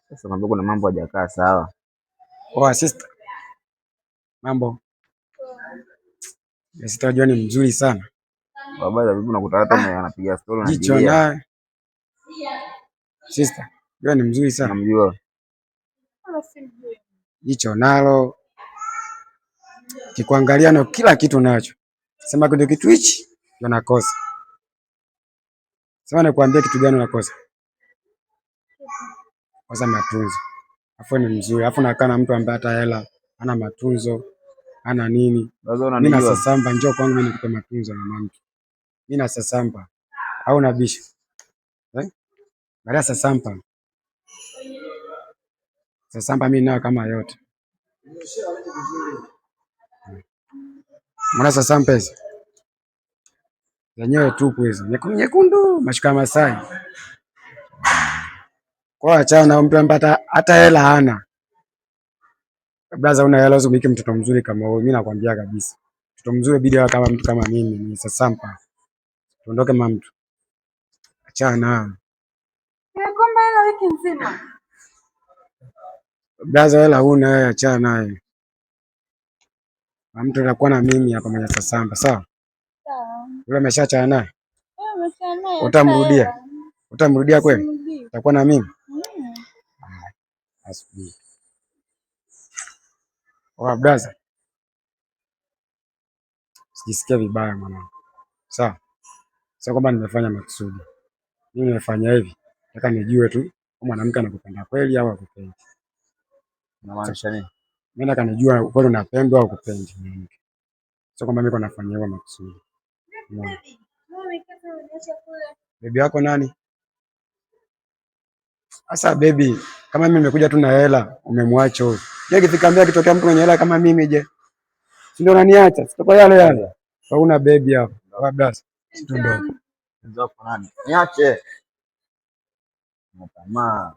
Sasa mambo, kuna mambo hajakaa sawa. Oh, sister. Mambo. Sister John ni mzuri sana. Baba za vipi unakuta hata anapiga story na jicho naye. Sister, John ni mzuri sana. Namjua. Jicho nalo. Kikuangalia na kila kitu nacho. Sema kitu hichi ndio nakosa. Sema nikwambie kitu gani unakosa? Kosa matunzo. Afu ni mzuri. Afu nakaa na mtu ambaye hata hela hana matunzo, hana nini. Mimi na sasamba, njoo kwangu mimi nikupe matunzo na mtu. Mimi na sasamba. Au nabisha. Baada sasamba. Sasamba mimi nao kama yote. Mbona sasamba hizi? Zenyewe tupu hizo. Nyekundu, mashuka Masai. Kwa achana na mtu ambaye hata hela hana. Blaza, una hela usibiki mtoto mzuri kama wewe. Mimi nakwambia kabisa. Mtoto mzuri bidii kama mtu kama mimi ni sasamba. Tuondoke mama mtu. Achana. Nimekomba hela wiki nzima. Blaza, hela huna wewe, achana naye. Mtu anakuwa na mimi hapa mwenye sasamba, sawa? Sawa. Yule ameshaachana naye? Ameshaachana naye. Utamrudia? Utamrudia kweli? Utakuwa na mimi? Asubiri. Oh, blaza. Sijisikia vibaya mwanangu. Sawa? Sio kwamba nimefanya makusudi. Mimi nimefanya hivi. Nataka nijue tu kama mwanamke anakupenda kweli au hakupendi. Unamaanisha nini? Mimi nataka nijue kweli unapendwa au hukupendi mwanamke. Sio kwamba mimi nafanya hivyo makusudi. Bibi yako nani? Sasa baby, kama mimi nimekuja tu na hela, umemwacha huyo. Yeye kifikamia kitokea mtu mwenye hela kama mimi je? Si ndio unaniacha? Sitakuwa yale. Hauna baby hapo. Labda sitondoka. Ndio nani? Niache. Mtamaa.